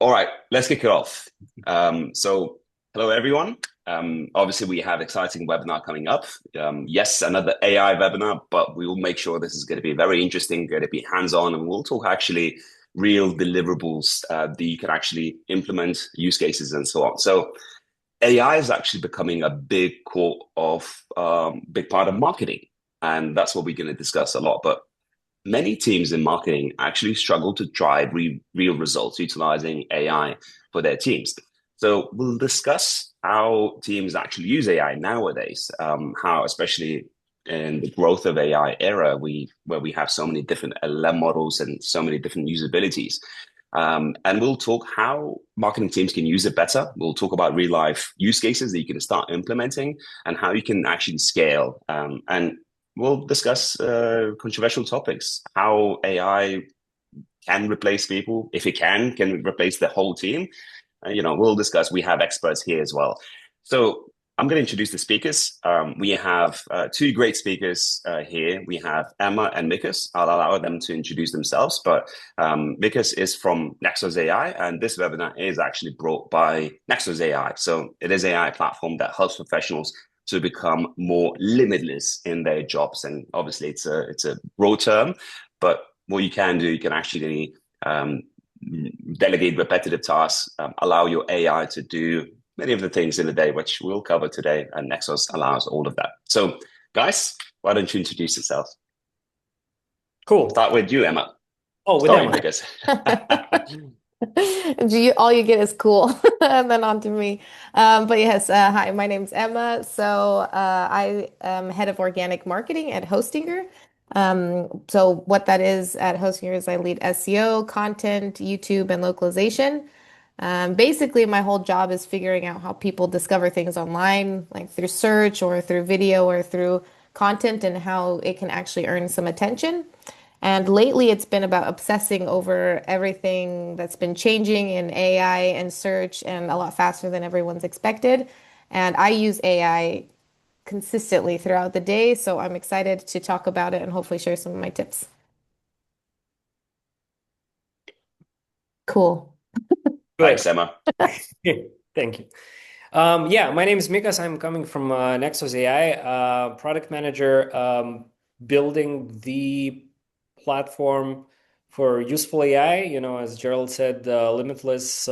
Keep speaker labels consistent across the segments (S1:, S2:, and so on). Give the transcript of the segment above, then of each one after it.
S1: All right, let's kick it off. Hello everyone. Obviously, we have exciting webinar coming up. Yes, another AI webinar, but we will make sure this is going to be very interesting, going to be hands-on, and we'll talk actually real deliverables that you can actually implement, use cases, and so on. So, AI is actually becoming a big core of big part of marketing, and that's what we're going to discuss a lot. But many teams in marketing actually struggle to drive real results utilizing AI for their teams. So we'll discuss how teams actually use AI nowadays, how especially in the growth of AI era, where we have so many different LLM models and so many different usabilities. And we'll talk how marketing teams can use it better. We'll talk about real life use cases that you can start implementing and how you can actually scale. And we'll discuss controversial topics, how AI can replace people. If it can it replace the whole team? We'll discuss. We have experts here as well. So I'm going to introduce the speakers. We have two great speakers here. We have Emma and Mikas. I'll allow them to introduce themselves, but Mikas is from Nexos AI, and this webinar is actually brought by Nexos AI. So it is an AI platform that helps professionals to become more limitless in their jobs. And obviously, it's a broad term, but what you can do, you can actually delegate repetitive tasks, allow your AI to do many of the things in a day, which we'll cover today, and Nexos allows all of that. So, guys, why don't you introduce yourself?
S2: Cool.
S1: Start with you, Emma.
S2: Oh, with
S1: Sorry,
S2: Emma.
S1: Mikas.
S3: All you get is cool, and then on to me. But yes, hi, my name's Emma. I am head of organic marketing at Hostinger. So what that is at Hostinger is I lead SEO, content, YouTube, and localization. Basically, my whole job is figuring out how people discover things online, like through search or through video or through content, and how it can actually earn some attention. And lately, it's been about obsessing over everything that's been changing in AI and search and a lot faster than everyone's expected. And I use AI consistently throughout the day, so I'm excited to talk about it and hopefully share some of my tips. Cool.
S1: Thanks,
S2: Good.
S1: Emma.
S2: Thank you. Yeah, my name is Mikas. I'm coming from Nexos AI, product manager, building the platform for useful AI. As Gerald said, limitless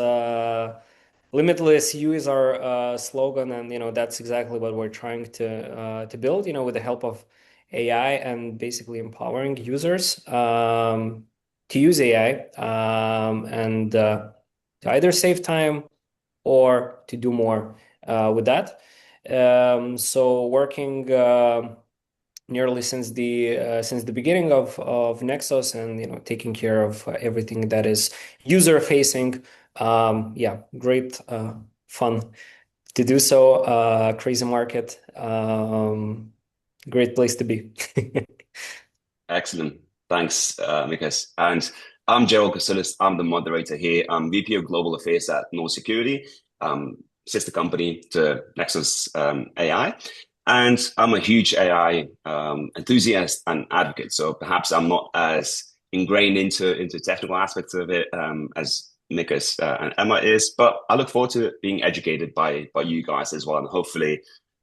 S2: you is our slogan, and that's exactly what we're trying to build. With the help of AI and basically empowering users to use AI and to either save time or to do more with that. So working nearly since the beginning of Nexos, and taking care of everything that is user facing. Yeah, great fun to do so. Crazy market, great place to be.
S1: Excellent. Thanks, Mikas. And I'm Gerald Kasulis. I'm the moderator here. I'm VP of Global Affairs at North Security, sister company to Nexus AI. And I'm a huge AI enthusiast and advocate. So perhaps I'm not as ingrained into technical aspects of it as Mikas and Emma is, but I look forward to being educated by you guys as well, and hopefully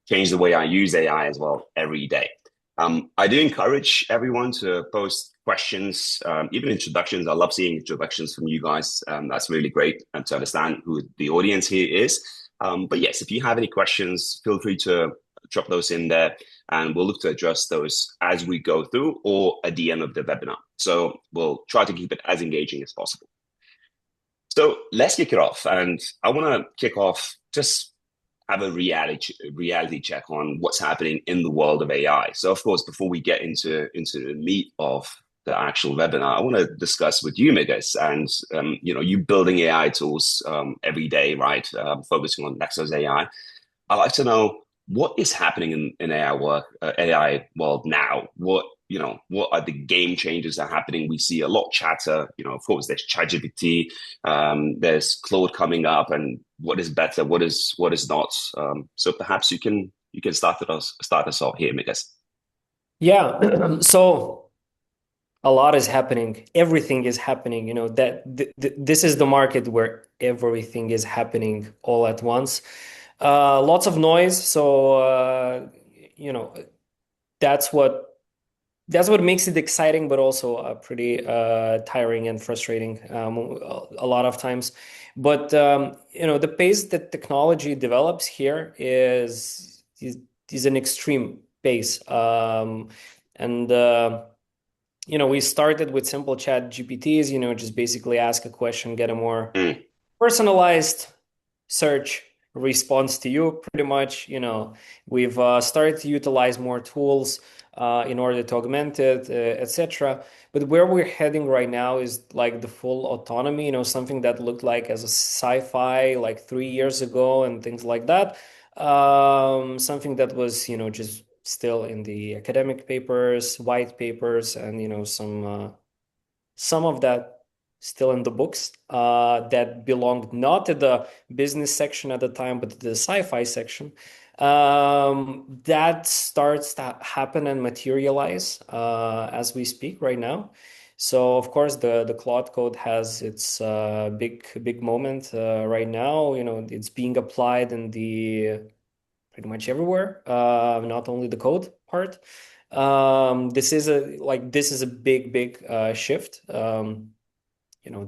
S1: change the way I use AI as well every day. I do encourage everyone to post questions, even introductions. I love seeing introductions from you guys. That's really great, and to understand who the audience here is. But yes, if you have any questions, feel free to drop those in there, and we'll look to address those as we go through or at the end of the webinar. So we'll try to keep it as engaging as possible. So let's kick it off. And I want to kick off just have a reality check on what's happening in the world of AI. So, of course, before we get into the meat of the actual webinar, I want to discuss with you, Mikas, and you building AI tools every day, right? Focusing on Nexus AI. I'd like to know what is happening in AI world now. What are the game changes that are happening? We see a lot of chatter. Of course, there's ChatGPT, there's Claude coming up, and what is better, what is not. So perhaps you can start us off here, Mikas.
S2: Yeah. So a lot is happening. Everything is happening. That this is the market where everything is happening all at once. Lots of noise. So you know, that's what that's what makes it exciting, but also pretty tiring and frustrating a lot of times. But the pace that technology develops here is an extreme pace. And we started with simple chat GPTs, just basically ask a question, get a more
S1: Mm.
S2: personalized search response to you, pretty much. We've started to utilize more tools in order to augment it, etc. But where we're heading right now is like the full autonomy, something that looked like as a sci-fi like 3 years ago and things like that. Something that was, just still in the academic papers, white papers, and some of that still in the books that belonged not to the business section at the time, but to the sci-fi section. That starts to happen and materialize as we speak right now. So of course the Claude Code has its big moment right now. It's being applied in the pretty much everywhere, not only the code part. This is a big shift.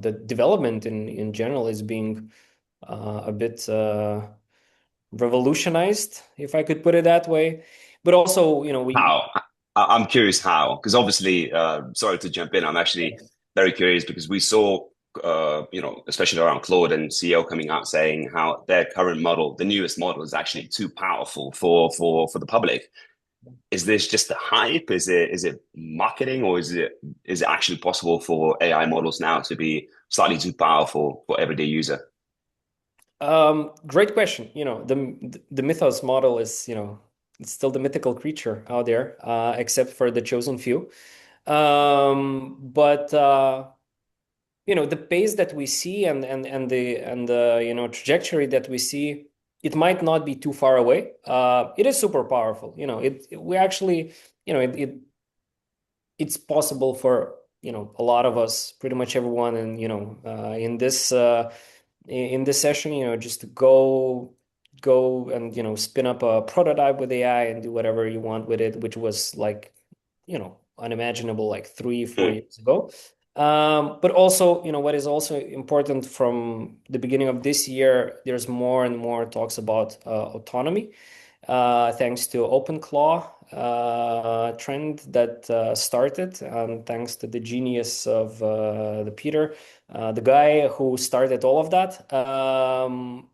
S2: The development in general is being a bit revolutionized, if I could put it that way. But also, we
S1: How? I'm curious how, because obviously, sorry to jump in. I'm actually very curious because we saw, especially around Claude and CEO coming out saying how their current model, the newest model, is actually too powerful for the public. Is this just a hype? Is it marketing, or is it actually possible for AI models now to be slightly too powerful for everyday user?
S2: great question. The Mythos model is, it's still the mythical creature out there, except for the chosen few. But the pace that we see and the trajectory that we see, it might not be too far away. It is super powerful. We actually, it's possible for a lot of us, pretty much everyone, and in this session, just to go and spin up a prototype with AI and do whatever you want with it, which was like unimaginable like 3-4
S1: Mm.
S2: years ago. But also, what is also important from the beginning of this year, there's more and more talks about autonomy, thanks to OpenClaw trend that started, and thanks to the genius of the Peter, the guy who started all of that.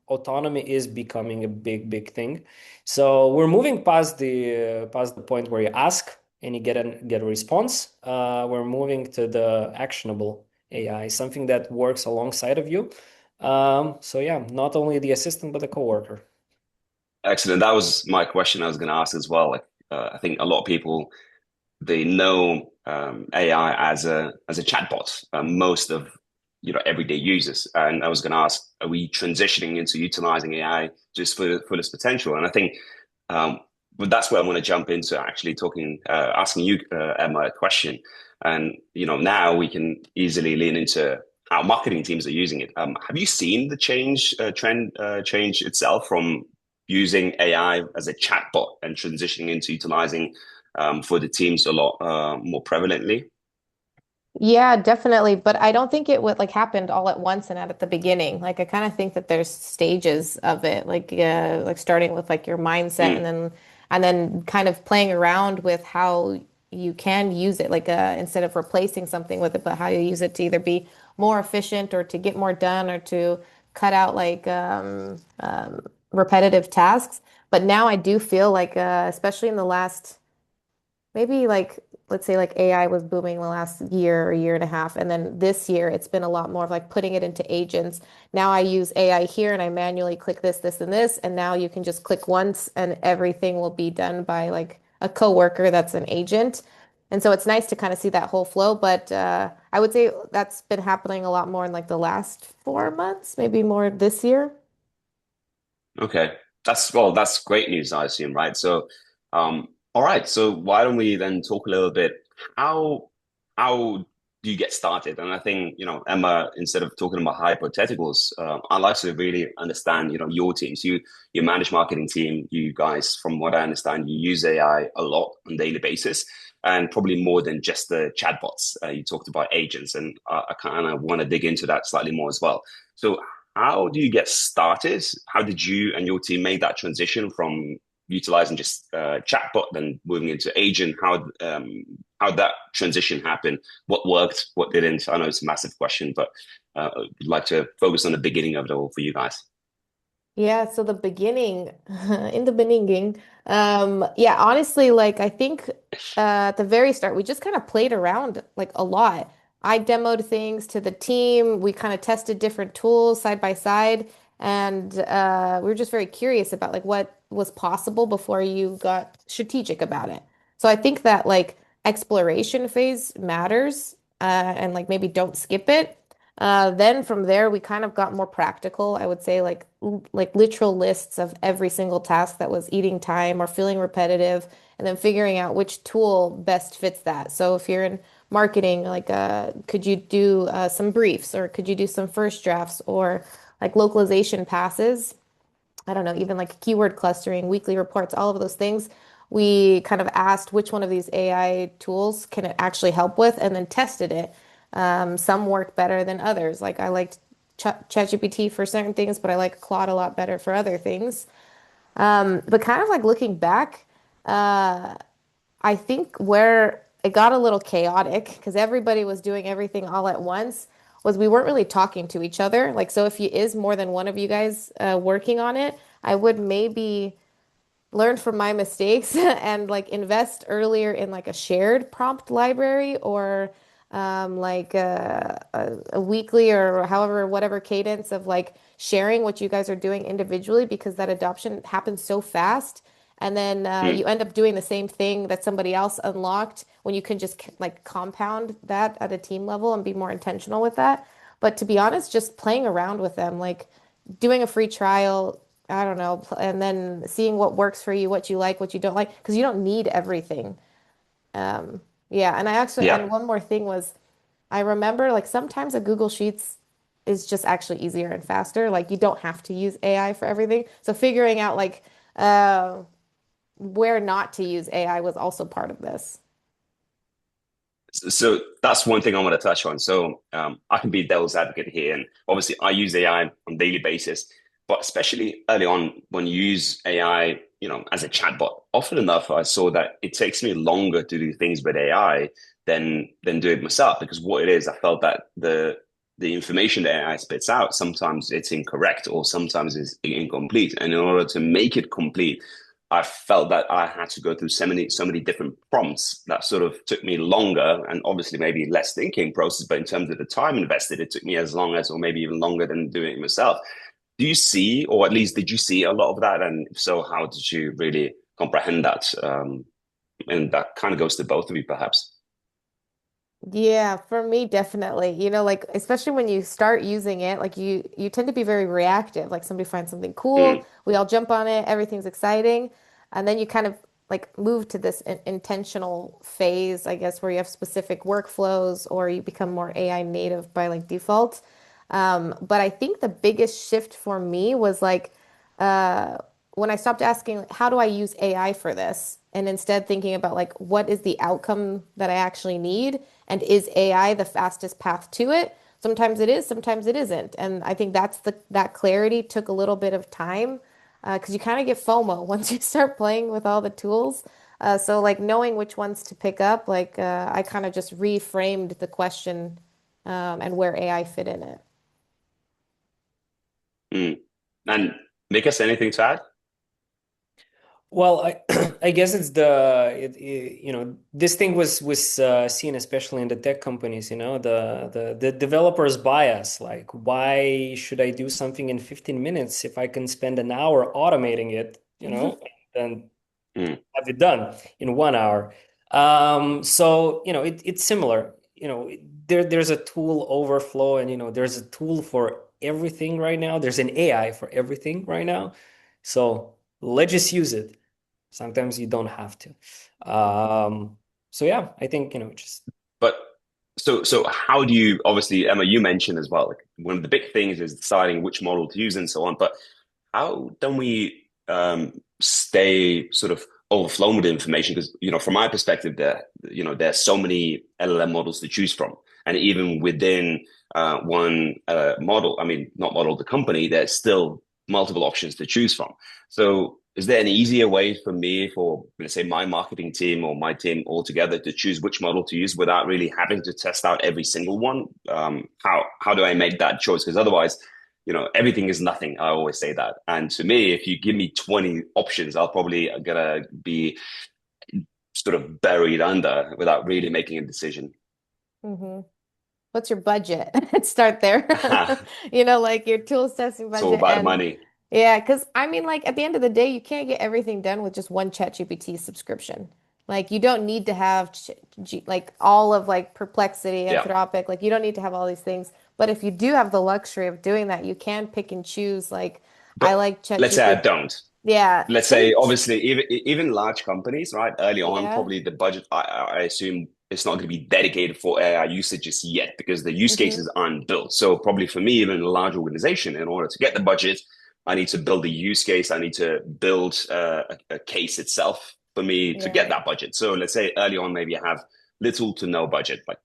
S2: Autonomy is becoming a big thing. So we're moving past the point where you ask and you get a response. We're moving to the actionable AI, something that works alongside of you. So yeah, not only the assistant but the coworker.
S1: Excellent. That was my question I was going to ask as well. Like, I think a lot of people, they know AI as a chatbot. Most of everyday users, and I was going to ask, are we transitioning into utilizing AI just for fullest potential? And I think, but that's where I want to jump into actually talking, asking you, Emma, a question. And now we can easily lean into how marketing teams are using it. Have you seen the trend change itself from using AI as a chatbot and transitioning into utilizing for the teams a lot more prevalently?
S3: Yeah, definitely. But I don't think it would like happened all at once and at the beginning. Like I kind of think that there's stages of it, like starting with like your mindset
S1: Mm.
S3: and then kind of playing around with how you can use it, like instead of replacing something with it, but how you use it to either be more efficient or to get more done or to cut out like repetitive tasks. But now I do feel like especially in the last maybe like let's say like AI was booming the last year or year and a half, and then this year it's been a lot more of like putting it into agents. Now I use AI here and I manually click this, and this, and now you can just click once and everything will be done by like a coworker that's an agent. And so it's nice to kind of see that whole flow, but I would say that's been happening a lot more in like the last 4 months, maybe more this year.
S1: Okay, that's great news, I assume, right? So, all right. So why don't we then talk a little bit how how do you get started? And I think, Emma, instead of talking about hypotheticals, I'd like to really understand, your teams. You manage marketing team. You guys, from what I understand, you use AI a lot on a daily basis, and probably more than just the chatbots. You talked about agents, and I kind of want to dig into that slightly more as well. So, how do you get started? How did you and your team make that transition from utilizing just chatbot, then moving into agent? How that transition happened? What worked? What didn't? I know it's a massive question, but I'd like to focus on the beginning of it all for you guys.
S3: Yeah, so the beginning, in the beginning, yeah, honestly, like I think at the very start, we just kind of played around like a lot. I demoed things to the team. We kind of tested different tools side by side, and we were just very curious about like what was possible before you got strategic about it. So I think that like exploration phase matters, and like maybe don't skip it. Then from there, we kind of got more practical. I would say like literal lists of every single task that was eating time or feeling repetitive, and then figuring out which tool best fits that. So if you're in marketing, like could you do some briefs, or could you do some first drafts, or like localization passes? I don't know, even like keyword clustering, weekly reports, all of those things. We kind of asked which one of these AI tools can it actually help with, and then tested it. Some work better than others. Like I liked ChatGPT for certain things, but I like Claude a lot better for other things. But kind of like looking back, I think where it got a little chaotic because everybody was doing everything all at once was we weren't really talking to each other. Like, so if you is more than one of you guys working on it, I would maybe learn from my mistakes and like invest earlier in like a shared prompt library, or like a weekly or however whatever cadence of like sharing what you guys are doing individually, because that adoption happens so fast, and then you
S1: Mm.
S3: end up doing the same thing that somebody else unlocked when you can just like compound that at a team level and be more intentional with that. But to be honest, just playing around with them, like doing a free trial, I don't know, and then seeing what works for you, what you like, what you don't like, because you don't need everything. Yeah, and I actually,
S1: Yeah.
S3: and one more thing was, I remember like sometimes a Google Sheets is just actually easier and faster. Like you don't have to use AI for everything. So figuring out like uh, where not to use AI was also part of this.
S1: So that's one thing I want to touch on. So I can be devil's advocate here, and obviously I use AI on a daily basis, but especially early on when you use AI, as a chatbot, often enough I saw that it takes me longer to do things with AI than do it myself, because what it is, I felt that the information that AI spits out, sometimes it's incorrect or sometimes it's incomplete, and in order to make it complete, I felt that I had to go through so many different prompts that sort of took me longer, and obviously maybe less thinking process. But in terms of the time invested, it took me as long as, or maybe even longer than doing it myself. Do you see, or at least did you see a lot of that? And if so, how did you really comprehend that? And that kind of goes to both of you, perhaps.
S3: Yeah, for me, definitely. You know, like especially when you start using it, like you tend to be very reactive. Like somebody finds something cool,
S1: Mm,
S3: we all jump on it, everything's exciting, and then you kind of like move to this intentional phase, I guess, where you have specific workflows or you become more AI native by like default. But I think the biggest shift for me was like uh, when I stopped asking, how do I use AI for this? And instead thinking about like, what is the outcome that I actually need? And is AI the fastest path to it? Sometimes it is, sometimes it isn't. And I think that clarity took a little bit of time because you kind of get FOMO once you start playing with all the tools. So like knowing which ones to pick up, like I kind of just reframed the question and where AI fit in it.
S1: mm. And Mikas, anything to add?
S2: Well, I I guess it's this thing was seen especially in the tech companies, the developer's bias. Like, why should I do something in 15 minutes if I can spend an hour automating it, and
S1: Mm,
S2: have it done in 1 hour? So, it's similar. There's a tool overflow, and there's a tool for everything right now. There's an AI for everything right now. So let's just use it. Sometimes you don't have to. So yeah, I think, just
S1: but So how do you, obviously, Emma, you mentioned as well, like one of the big things is deciding which model to use and so on. But how don't we stay sort of overflown with information? Because, from my perspective, there's so many LLM models to choose from. And even within one model, I mean, not model, the company, there's still multiple options to choose from. So is there an easier way for me, for, let's say, my marketing team or my team altogether to choose which model to use without really having to test out every single one? How do I make that choice? Because otherwise, everything is nothing. I always say that. And to me, if you give me 20 options, I'll probably gonna be sort of buried under without really making a decision.
S3: Hmm. What's your budget? Let's start there. Like your tools testing
S1: It's all
S3: budget.
S1: about
S3: And
S1: money.
S3: yeah, because I mean, like at the end of the day, you can't get everything done with just one ChatGPT subscription. Like you don't need to have like all of like Perplexity,
S1: Yeah.
S3: Anthropic, like you don't need to have all these things. But if you do have the luxury of doing that, you can pick and choose. Like I
S1: But
S3: like
S1: let's say I
S3: ChatGPT.
S1: don't.
S3: Yeah,
S1: Let's
S3: then
S1: say, obviously, even large companies, right? Early on,
S3: yeah.
S1: probably the budget, I assume it's not going to be dedicated for AI usages yet because the use
S3: Hmm.
S1: cases aren't built. So probably for me, even a large organization, in order to get the budget, I need to build a use case. I need to build a case itself for me to get
S3: Yeah.
S1: that budget. So let's say early on, maybe I have little to no budget, like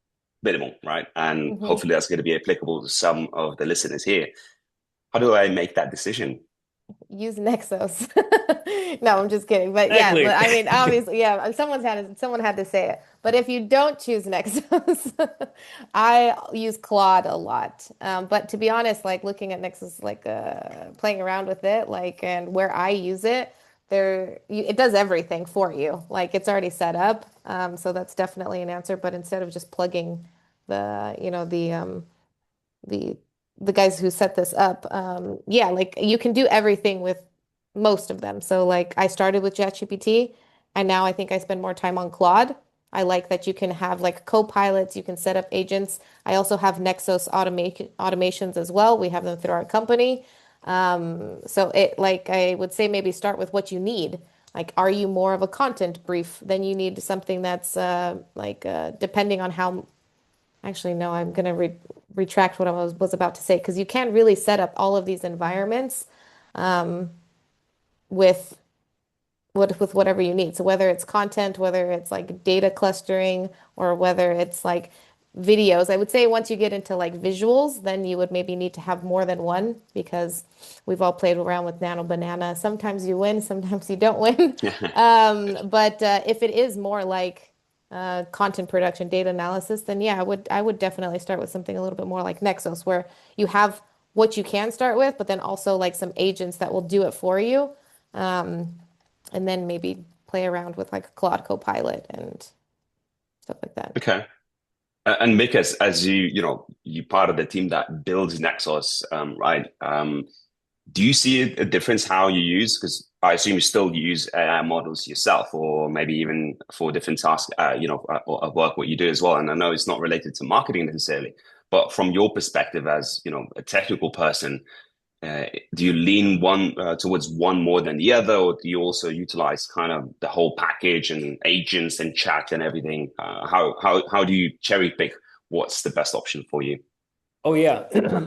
S1: minimal, right? And
S3: Hmm.
S1: hopefully that's going to be applicable to some of the listeners here. How do I make that decision?
S3: Use Nexos. No, I'm just kidding. But yeah,
S2: Exactly.
S3: I mean, obviously, yeah, someone had to say it. But if you don't choose Nexus, I use Claude a lot. But to be honest, like looking at Nexus, like playing around with it, like and where I use it, it does everything for you. Like it's already set up. So that's definitely an answer. But instead of just plugging the, the the guys who set this up, yeah, like you can do everything with most of them. So like I started with ChatGPT and now I think I spend more time on Claude. I like that you can have like co-pilots, you can set up agents. I also have Nexus automations as well. We have them through our company. So it like I would say maybe start with what you need. Like, are you more of a content brief? Then you need something that's depending on how. Actually, no, I'm gonna retract what I was about to say because you can't really set up all of these environments um, with with whatever you need. So whether it's content, whether it's like data clustering, or whether it's like videos, I would say once you get into like visuals, then you would maybe need to have more than one because we've all played around with Nano Banana. Sometimes you win, sometimes you don't win. But if it is more like content production, data analysis, then yeah, I would definitely start with something a little bit more like Nexos, where you have what you can start with, but then also like some agents that will do it for you. Um, and then maybe play around with like a Claude Copilot and stuff like that.
S1: Okay. And Mikas, as you part of the team that builds Nexus, right? Do you see a difference how you use? Because I assume you still use AI models yourself, or maybe even for different tasks, or work what you do as well. And I know it's not related to marketing necessarily, but from your perspective as a technical person, do you lean one towards one more than the other, or do you also utilize kind of the whole package and agents and chat and everything? How do you cherry pick what's the best option for you?
S2: Oh yeah,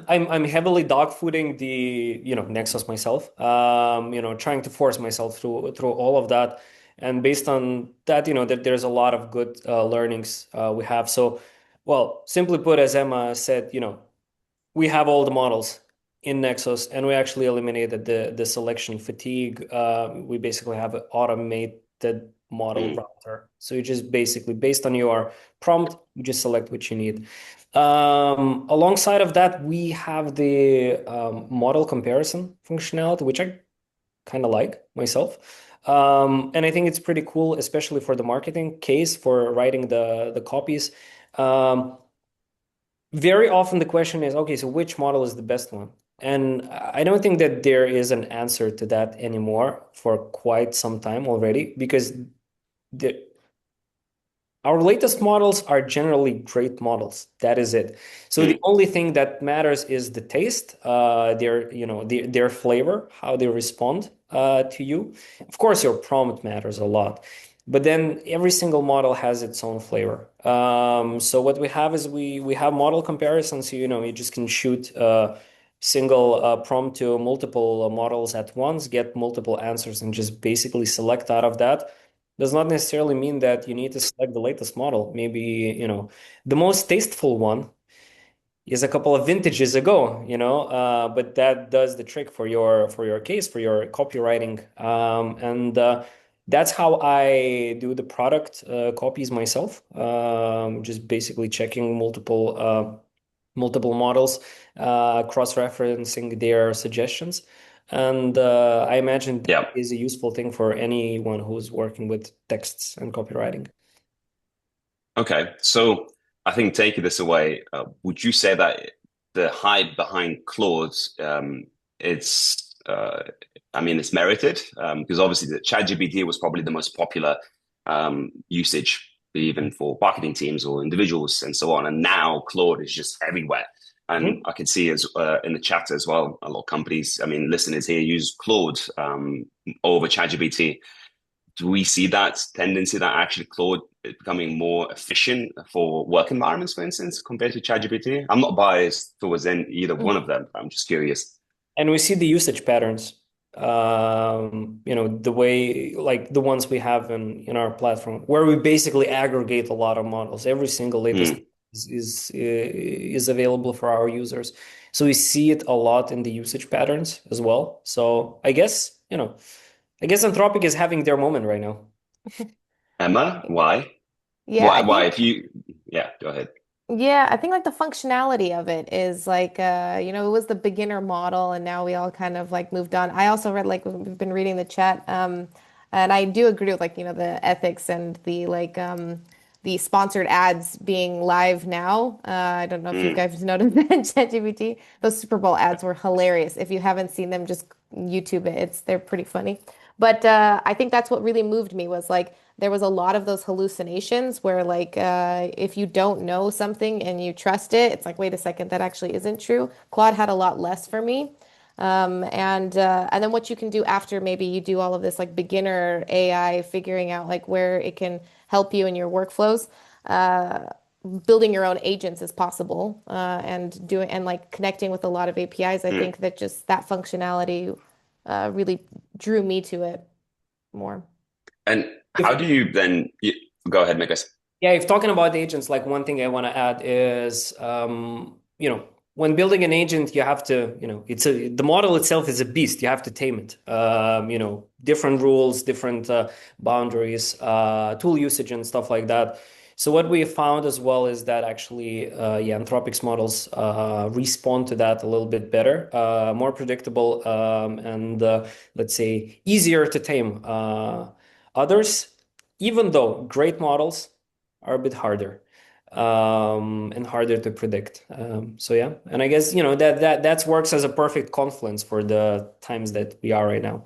S2: I'm heavily dogfooding the Nexus myself. Trying to force myself through all of that, and based on that, that there's a lot of good learnings we have. So, well, simply put, as Emma said, we have all the models in Nexus, and we actually eliminated the selection fatigue. We basically have an automated model
S1: Mm,
S2: router. So you just basically, based on your prompt, you just select what you need. Alongside of that, we have the model comparison functionality, which I kind of like myself. And I think it's pretty cool, especially for the marketing case for writing the copies. Um, Very often the question is, okay, so which model is the best one? And I don't think that there is an answer to that anymore for quite some time already, because the our latest models are generally great models. That is it. So the
S1: mm.
S2: only thing that matters is the taste, their flavor, how they respond to you. Of course, your prompt matters a lot. But then every single model has its own flavor. So what we have is we have model comparisons. So, you just can shoot a single prompt to multiple models at once, get multiple answers, and just basically select out of that. Does not necessarily mean that you need to select the latest model. Maybe, the most tasteful one is a couple of vintages ago, but that does the trick for your case, for your copywriting. And that's how I do the product copies myself. Just basically checking multiple models, cross-referencing their suggestions. And I imagine that
S1: Yeah.
S2: is a useful thing for anyone who's working with texts and copywriting.
S1: Okay. So I think taking this away, would you say that the hype behind Claude, it's, I mean, it's merited? Because obviously the ChatGPT was probably the most popular usage, even for marketing teams or individuals and so on. And now Claude is just everywhere. And
S2: Mhm.
S1: I can see as in the chat as well, a lot of companies, I mean, listeners here use Claude over ChatGPT. Do we see that tendency that actually Claude is becoming more efficient for work environments, for instance, compared to ChatGPT? I'm not biased towards either one of them. I'm just curious.
S2: And we see the usage patterns, the way, like the ones we have in our platform, where we basically aggregate a lot of models. Every single latest
S1: Mm.
S2: is available for our users. So we see it a lot in the usage patterns as well. So I guess Anthropic is having their moment right now.
S1: Emma, why?
S3: Yeah,
S1: Why?
S3: I
S1: Why?
S3: think
S1: If you, yeah, go ahead.
S3: Yeah, I think like the functionality of it is like it was the beginner model and now we all kind of like moved on. I also read like we've been reading the chat and I do agree with like, the ethics and the sponsored ads being live now. I don't know if you
S1: Mm.
S3: guys noticed that ChatGPT. Those Super Bowl ads were hilarious. If you haven't seen them, just YouTube it. They're pretty funny. But I think that's what really moved me was like there was a lot of those hallucinations where like if you don't know something and you trust it, it's like, wait a second, that actually isn't true. Claude had a lot less for me. And then what you can do after maybe you do all of this like beginner AI, figuring out like where it can help you in your workflows. Uh, Building your own agents is possible, and like connecting with a lot of APIs. I
S1: Mm.
S3: think that just that functionality really drew me to it more.
S1: And
S2: If
S1: how do you then? Go ahead, Mikas.
S2: Yeah, if talking about agents, like one thing I want to add is, when building an agent, you have to, the model itself is a beast. You have to tame it. Different rules, different boundaries, tool usage, and stuff like that. So what we found as well is that actually, yeah, Anthropic's models respond to that a little bit better, more predictable, and let's say easier to tame. Others, even though great models are a bit harder and harder to predict. So yeah, and I guess that works as a perfect confluence for the times that we are right now.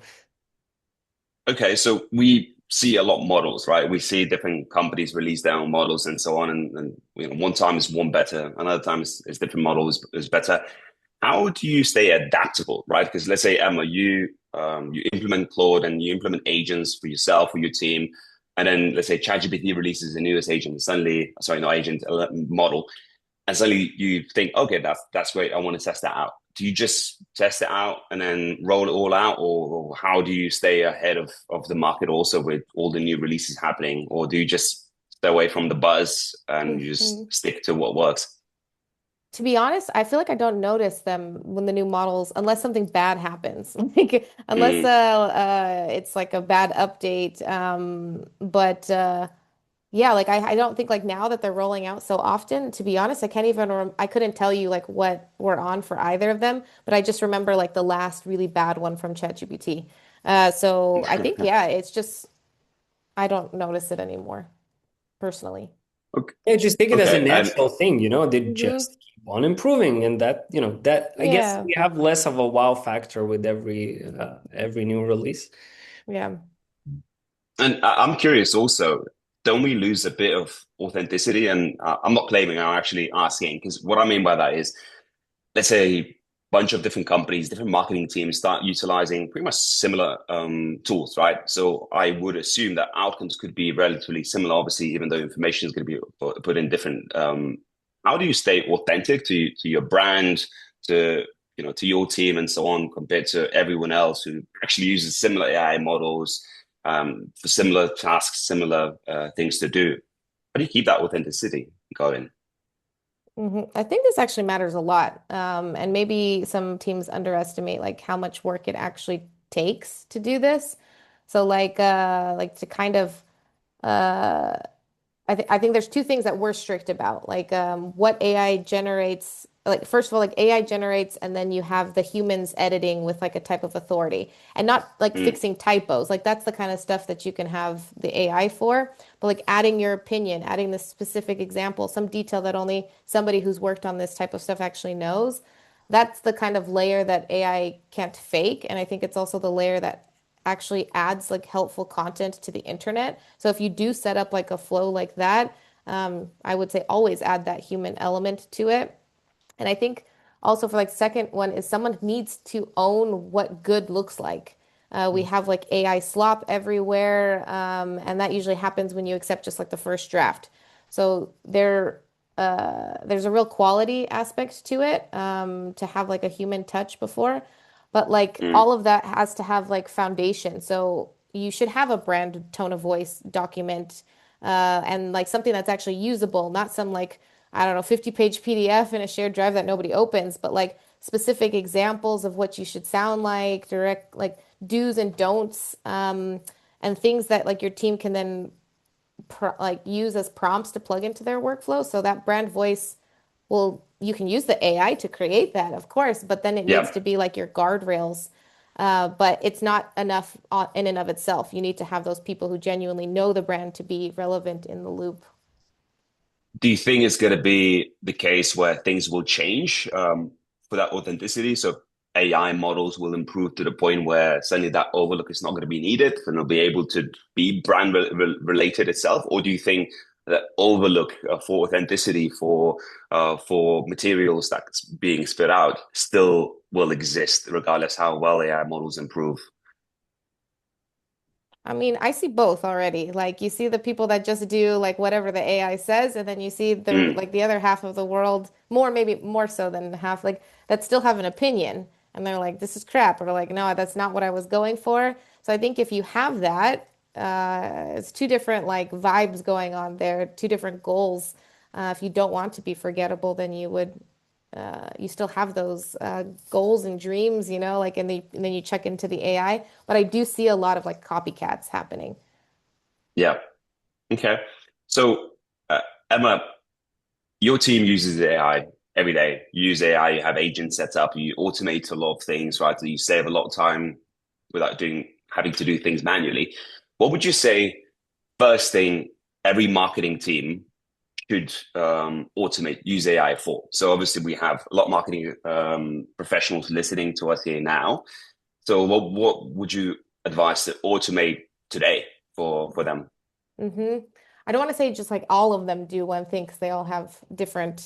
S1: Okay, so we see a lot of models, right? We see different companies release their own models and so on, and one time is one better, another time is different model is better. How do you stay adaptable, right? Because let's say Emma, you implement Claude and you implement agents for yourself for your team, and then let's say ChatGPT releases the newest agent, suddenly, sorry, not agent, model, and suddenly you think, okay, that's great. I want to test that out. Do you just test it out and then roll it all out, or how do you stay ahead of the market also with all the new releases happening, or do you just stay away from the buzz and you
S3: Mhm.
S1: just stick to what works?
S3: To be honest, I feel like I don't notice them when the new models, unless something bad happens. Like unless
S1: Mm.
S3: it's like a bad update. But yeah, like I don't think like now that they're rolling out so often, to be honest, I can't even I couldn't tell you like what we're on for either of them, but I just remember like the last really bad one from ChatGPT. So I think yeah, it's just I don't notice it anymore personally.
S1: Okay.
S2: Yeah, just take it as a
S1: Okay. And
S2: natural thing, they
S3: Hmm.
S2: just keep on improving, and that I guess
S3: Yeah.
S2: we have less of a wow factor with every new release.
S3: Yeah.
S1: I'm curious also, don't we lose a bit of authenticity? And I'm not claiming, I'm actually asking, because what I mean by that is, let's say bunch of different companies, different marketing teams start utilizing pretty much similar tools, right? So I would assume that outcomes could be relatively similar, obviously, even though information is going to be put in different. How do you stay authentic to your brand, to to your team and so on, compared to everyone else who actually uses similar AI models for similar tasks, similar things to do? How do you keep that authenticity going?
S3: I think this actually matters a lot. And maybe some teams underestimate like how much work it actually takes to do this. So like to kind of uh I think there's two things that we're strict about. Like what AI generates, like first of all, like AI generates and then you have the humans editing with like a type of authority and not like
S1: Mm,
S3: fixing typos. Like that's the kind of stuff that you can have the AI for, but like adding your opinion, adding this specific example, some detail that only somebody who's worked on this type of stuff actually knows. That's the kind of layer that AI can't fake. And I think it's also the layer that actually adds like helpful content to the internet. So if you do set up like a flow like that, I would say always add that human element to it. And I think also for like second one is someone needs to own what good looks like. We have like AI slop everywhere, and that usually happens when you accept just like the first draft. So there's a real quality aspect to it, to have like a human touch before, but like
S1: mm,
S3: all of that has to have like foundation. So you should have a brand tone of voice document, and like something that's actually usable, not some like I don't know, 50-page PDF in a shared drive that nobody opens, but like specific examples of what you should sound like, direct like do's and don'ts, and things that like your team can then like use as prompts to plug into their workflow. So that brand voice, well, you can use the AI to create that, of course, but then it needs
S1: yeah.
S3: to be like your guardrails. But it's not enough in and of itself. You need to have those people who genuinely know the brand to be relevant in the loop.
S1: Do you think it's going to be the case where things will change for that authenticity? So AI models will improve to the point where suddenly that overlook is not going to be needed and it'll be able to be brand related itself? Or do you think that overlook for authenticity for materials that's being spit out still will exist regardless how well AI models improve?
S3: I mean, I see both already. Like you see the people that just do like whatever the AI says, and then you see the
S1: Mm,
S3: like the other half of the world, more maybe more so than half, like that still have an opinion. And they're like, this is crap, or like, no, that's not what I was going for. So I think if you have that, it's two different like vibes going on there, two different goals. If you don't want to be forgettable, then you still have those goals and dreams, like and then you check into the AI. But I do see a lot of like copycats happening.
S1: yeah. Okay. So, Emma, your team uses AI every day. You use AI, you have agents set up, you automate a lot of things, right? So you save a lot of time without doing having to do things manually. What would you say first thing every marketing team should automate, use AI for? So obviously we have a lot of marketing professionals listening to us here now. So what would you advise to automate today for them?
S3: hmm I don't want to say just like all of them do one thing because they all have different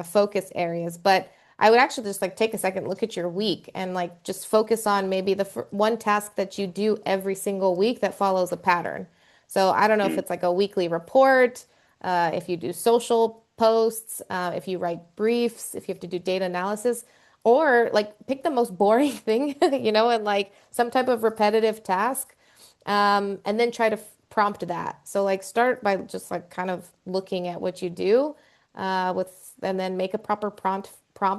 S3: focus areas, but I would actually just like take a second, look at your week and like just focus on maybe the one task that you do every single week that follows a pattern. So I don't know if
S1: Mm,
S3: it's like a weekly report, if you do social posts, if you write briefs, if you have to do data analysis, or like pick the most boring thing, and like some type of repetitive task, and then try to prompt that. So like start by just like kind of looking at what you do, and then make a proper prompt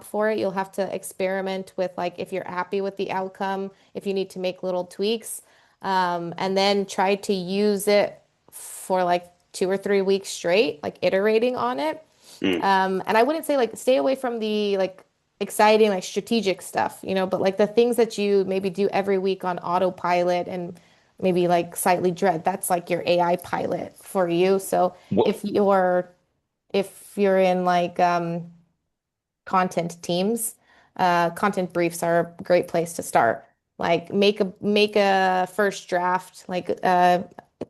S3: for it. You'll have to experiment with like if you're happy with the outcome, if you need to make little tweaks, and then try to use it for like 2 or 3 weeks straight, like iterating on it.
S1: mm,
S3: And I wouldn't say like stay away from the like exciting, like strategic stuff, but like the things that you maybe do every week on autopilot and maybe like slightly dread, that's like your AI pilot for you. So
S1: what?
S3: if you're in like content teams, content briefs are a great place to start. Like make a first draft, like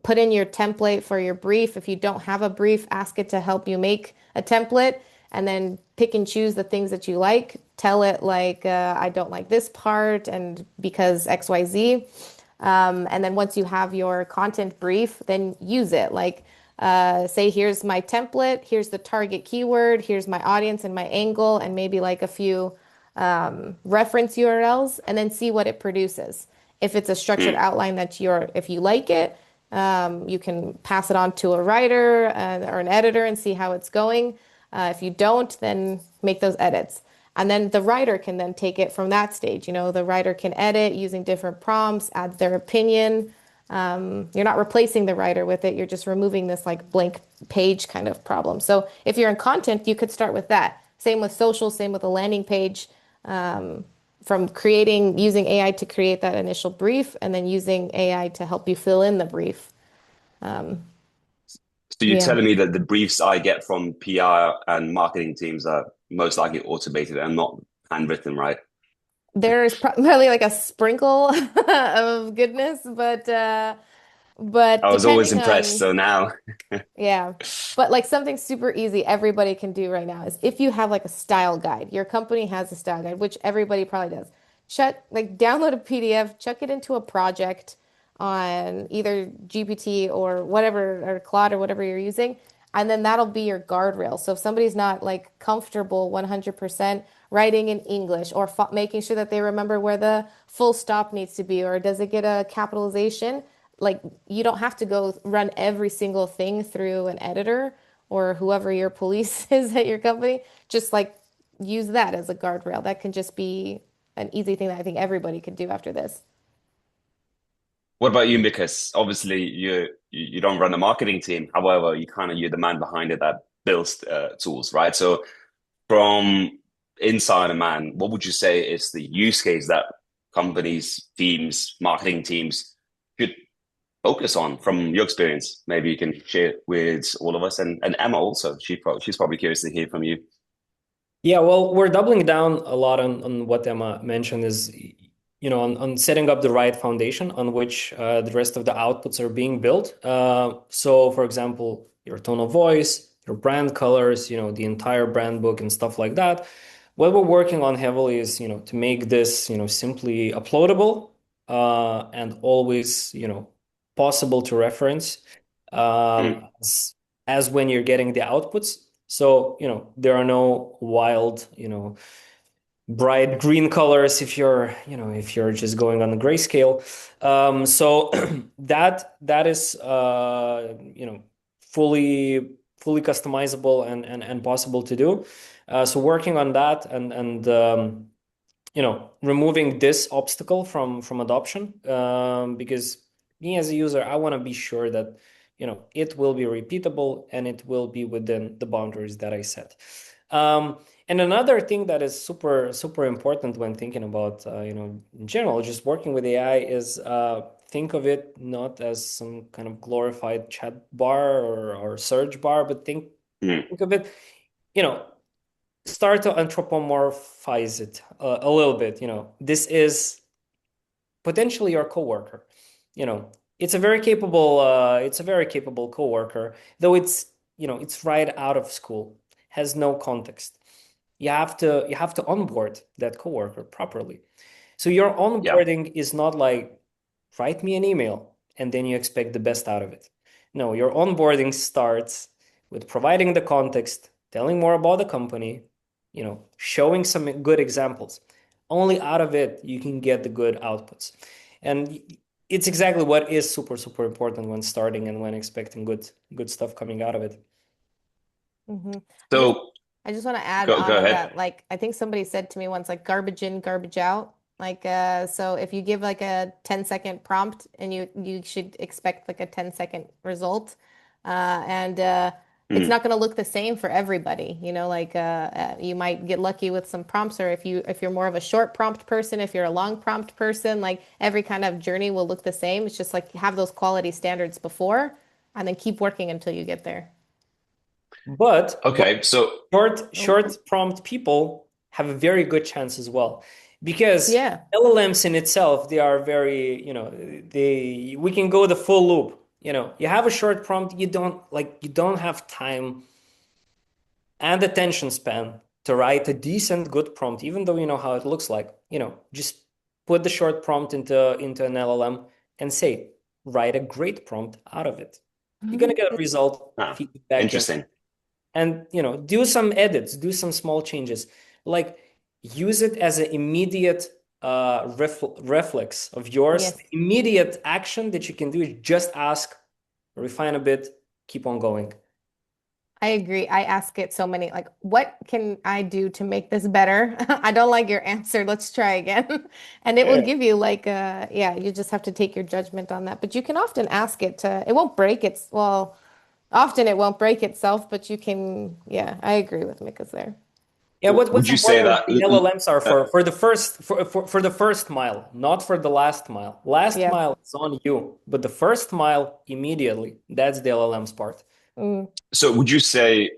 S3: put in your template for your brief. If you don't have a brief, ask it to help you make a template and then pick and choose the things that you like. Tell it like, I don't like this part, and because XYZ. And then once you have your content brief, then use it. Like, say, here's my template, here's the target keyword, here's my audience and my angle, and maybe like a few reference URLs, and then see what it produces. If it's a structured
S1: Mm.
S3: outline if you like it, you can pass it on to a writer or an editor and see how it's going. If you don't, then make those edits. And then the writer can then take it from that stage. You know, the writer can edit using different prompts, add their opinion. You're not replacing the writer with it. You're just removing this like blank page kind of problem. So if you're in content, you could start with that. Same with social, same with a landing page. From creating, using AI to create that initial brief, and then using AI to help you fill in the brief.
S1: So you're
S3: Yeah.
S1: telling me that the briefs I get from PR and marketing teams are most likely automated and not handwritten, right?
S3: There's probably like a sprinkle of goodness, but
S1: I was always
S3: depending
S1: impressed,
S3: on,
S1: so now.
S3: yeah. But like something super easy everybody can do right now is if you have like a style guide, your company has a style guide, which everybody probably does. Download a PDF, chuck it into a project on either GPT or whatever, or Claude or whatever you're using, and then that'll be your guardrail. So if somebody's not like comfortable 100% writing in English, or making sure that they remember where the full stop needs to be, or does it get a capitalization? Like, you don't have to go run every single thing through an editor or whoever your police is at your company. Just like use that as a guardrail. That can just be an easy thing that I think everybody could do after this.
S1: What about you, Mikas? Obviously, you don't run a marketing team. However, you're the man behind it that builds tools, right? So from inside a man, what would you say is the use case that companies, teams, marketing teams should focus on from your experience? Maybe you can share it with all of us, and Emma also. She's probably curious to hear from you.
S2: Yeah, well, we're doubling down a lot on what Emma mentioned is, on setting up the right foundation on which the rest of the outputs are being built. So, for example, your tone of voice, your brand colors, the entire brand book and stuff like that. What we're working on heavily is, to make this, simply uploadable and always, possible to reference
S1: Mm.
S2: as when you're getting the outputs. So, there are no wild, bright green colors if you're just going on the grayscale. So that is fully customizable and possible to do. So working on that and removing this obstacle from adoption, because me as a user, I want to be sure that it will be repeatable and it will be within the boundaries that I set. And another thing that is super super important when thinking about in general just working with AI is think of it not as some kind of glorified chat bar or search bar, but
S1: Mm.
S2: think of it, you know start to anthropomorphize it a little bit. This is potentially your coworker. You know, it's a very capable coworker, though it's right out of school, has no context. You have to onboard that coworker properly. So your
S1: Yeah.
S2: onboarding is not like write me an email and then you expect the best out of it. No, your onboarding starts with providing the context, telling more about the company, showing some good examples. Only out of it you can get the good outputs. And it's exactly what is super, super important when starting and when expecting good stuff coming out of it.
S3: hmm I just
S1: So
S3: I just want to add
S1: go
S3: on to
S1: ahead.
S3: that. Like, I think somebody said to me once, like, garbage in, garbage out. Like, so if you give like a 10-second prompt, and you should expect like a 10-second result. And it's
S1: Mm.
S3: not going to look the same for everybody. Like, you might get lucky with some prompts, or if you're more of a short prompt person, if you're a long prompt person, like every kind of journey will look the same. It's just like have those quality standards before, and then keep working until you get there.
S2: But
S1: Okay. So
S3: Oh,
S2: short prompt people have a very good chance as well, because
S3: yeah.
S2: LLMs in itself, they are very, we can go the full loop. You have a short prompt, you don't have time and attention span to write a decent, good prompt, even though you know how it looks like, just put the short prompt into an LLM and say, write a great prompt out of it. You're gonna get a result,
S1: Ah,
S2: feed it back in,
S1: interesting.
S2: and do some edits, do some small changes. Like use it as an immediate reflex of yours.
S3: Yes.
S2: Immediate action that you can do is just ask, refine a bit, keep on going.
S3: I agree. I ask it so many, like, what can I do to make this better? I don't like your answer. Let's try again. And it will
S1: Yeah.
S3: give you like yeah, you just have to take your judgment on that. But you can often ask it to, it won't break its, well, often it won't break itself, but you can, yeah, I agree with Mikas there.
S2: Yeah,
S1: Would
S2: what's
S1: you say
S2: important is
S1: that?
S2: the LLMs are
S1: Uh,
S2: for the first mile, not for the last mile. Last
S3: Yeah.
S2: mile is on you, but the first mile immediately, that's the LLM's part.
S3: Mm.
S1: so would you say,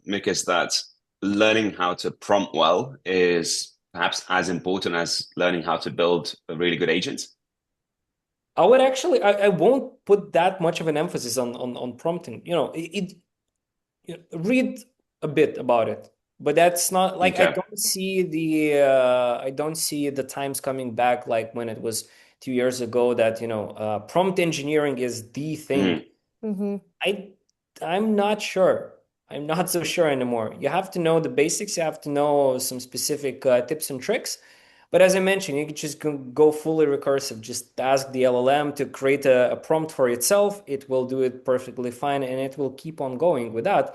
S1: Mikas, that learning how to prompt well is perhaps as important as learning how to build a really good agent?
S2: I would actually, I won't put that much of an emphasis on prompting. Read a bit about it, but that's not like
S1: Okay.
S2: I don't see the times coming back like when it was 2 years ago that prompt engineering is the thing.
S1: Mm,
S3: Hmm.
S2: I I'm not sure. I'm not so sure anymore. You have to know the basics. You have to know some specific tips and tricks. But as I mentioned, you can just go fully recursive. Just ask the LLM to create a prompt for itself. It will do it perfectly fine, and it will keep on going with that.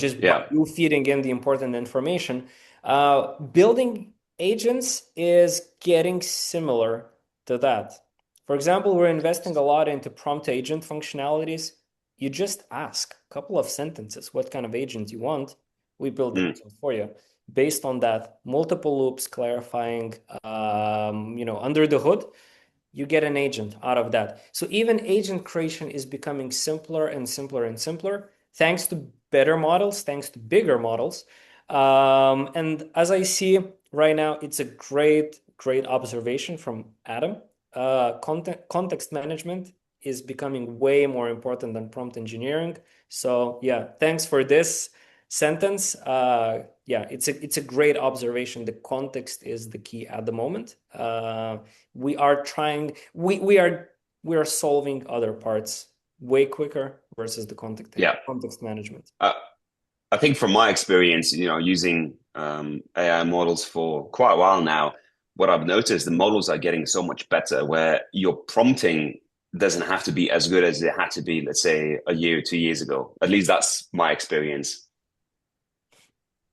S2: Just by
S1: yeah.
S2: you feeding in the important information. Building agents is getting similar to that. For example, we're investing a lot into prompt agent functionalities. You just ask a couple of sentences what kind of agent you want. We build the
S1: Mm,
S2: agent for you. Based on that, multiple loops clarifying, under the hood, you get an agent out of that. So even agent creation is becoming simpler and simpler and simpler, thanks to better models, thanks to bigger models. And as I see right now, it's a great observation from Adam. Context management is becoming way more important than prompt engineering. So yeah, thanks for this sentence. Yeah, it's a great observation. The context is the key at the moment. We are trying. We are solving other parts way quicker versus the
S1: yeah.
S2: context management.
S1: Uh, I think from my experience, using AI models for quite a while now, what I've noticed, the models are getting so much better where your prompting doesn't have to be as good as it had to be, let's say, a year or 2 years ago. At least that's my experience.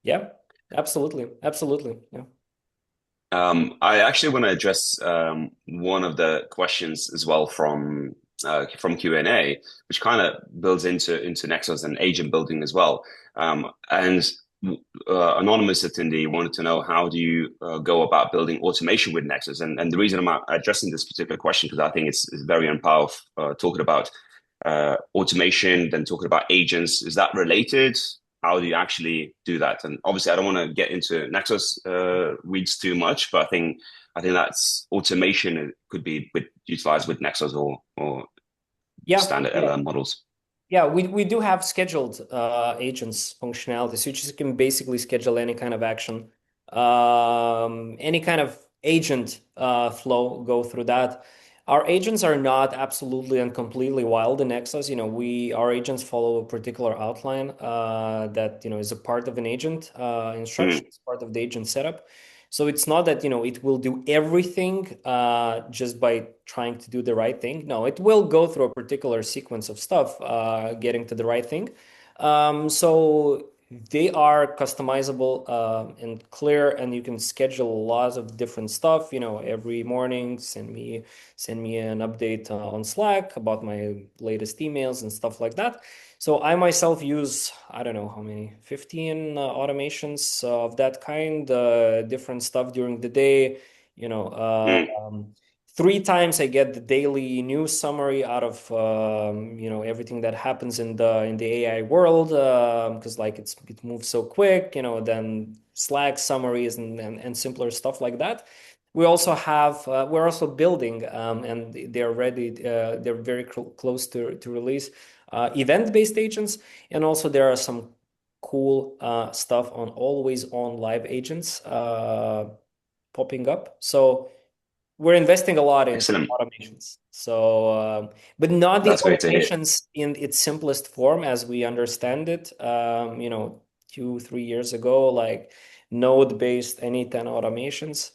S2: Yeah, absolutely, absolutely. Yeah.
S1: I actually want to address one of the questions as well from Q&A, which kind of builds into Nexos and agent building as well. And anonymous attendee wanted to know, how do you go about building automation with Nexus? And the reason I'm addressing this particular question, because I think it's very unpowerful, talking about automation, then talking about agents. Is that related? How do you actually do that? And obviously, I don't want to get into Nexus weeds too much, but I think that's automation could be utilized with Nexus or
S2: Yeah,
S1: standard
S2: yeah.
S1: LLM models.
S2: Yeah, we do have scheduled agents functionality, so you just can basically schedule any kind of action, any kind of agent flow, go through that. Our agents are not absolutely and completely wild in Nexus. Our agents follow a particular outline that is a part of an agent
S1: Mm,
S2: instructions, part of the agent setup. So it's not that it will do everything just by trying to do the right thing. No, it will go through a particular sequence of stuff getting to the right thing. So they are customizable and clear, and you can schedule lots of different stuff. Every morning send me an update on Slack about my latest emails and stuff like that. So I myself use, I don't know how many, 15 automations of that kind, different stuff during the day. You know,
S1: mm,
S2: um, 3 times I get the daily news summary out of everything that happens in the AI world, because like it moves so quick. Then Slack summaries and simpler stuff like that. We're also building, and they're ready. They're very close to release event-based agents, and also there are some cool stuff on always on live agents popping up. So we're investing a lot into
S1: Excellent.
S2: automations. So, but not the
S1: That's great to hear.
S2: automations in its simplest form as we understand it. 2, 3 years ago, like node-based any 10 automations.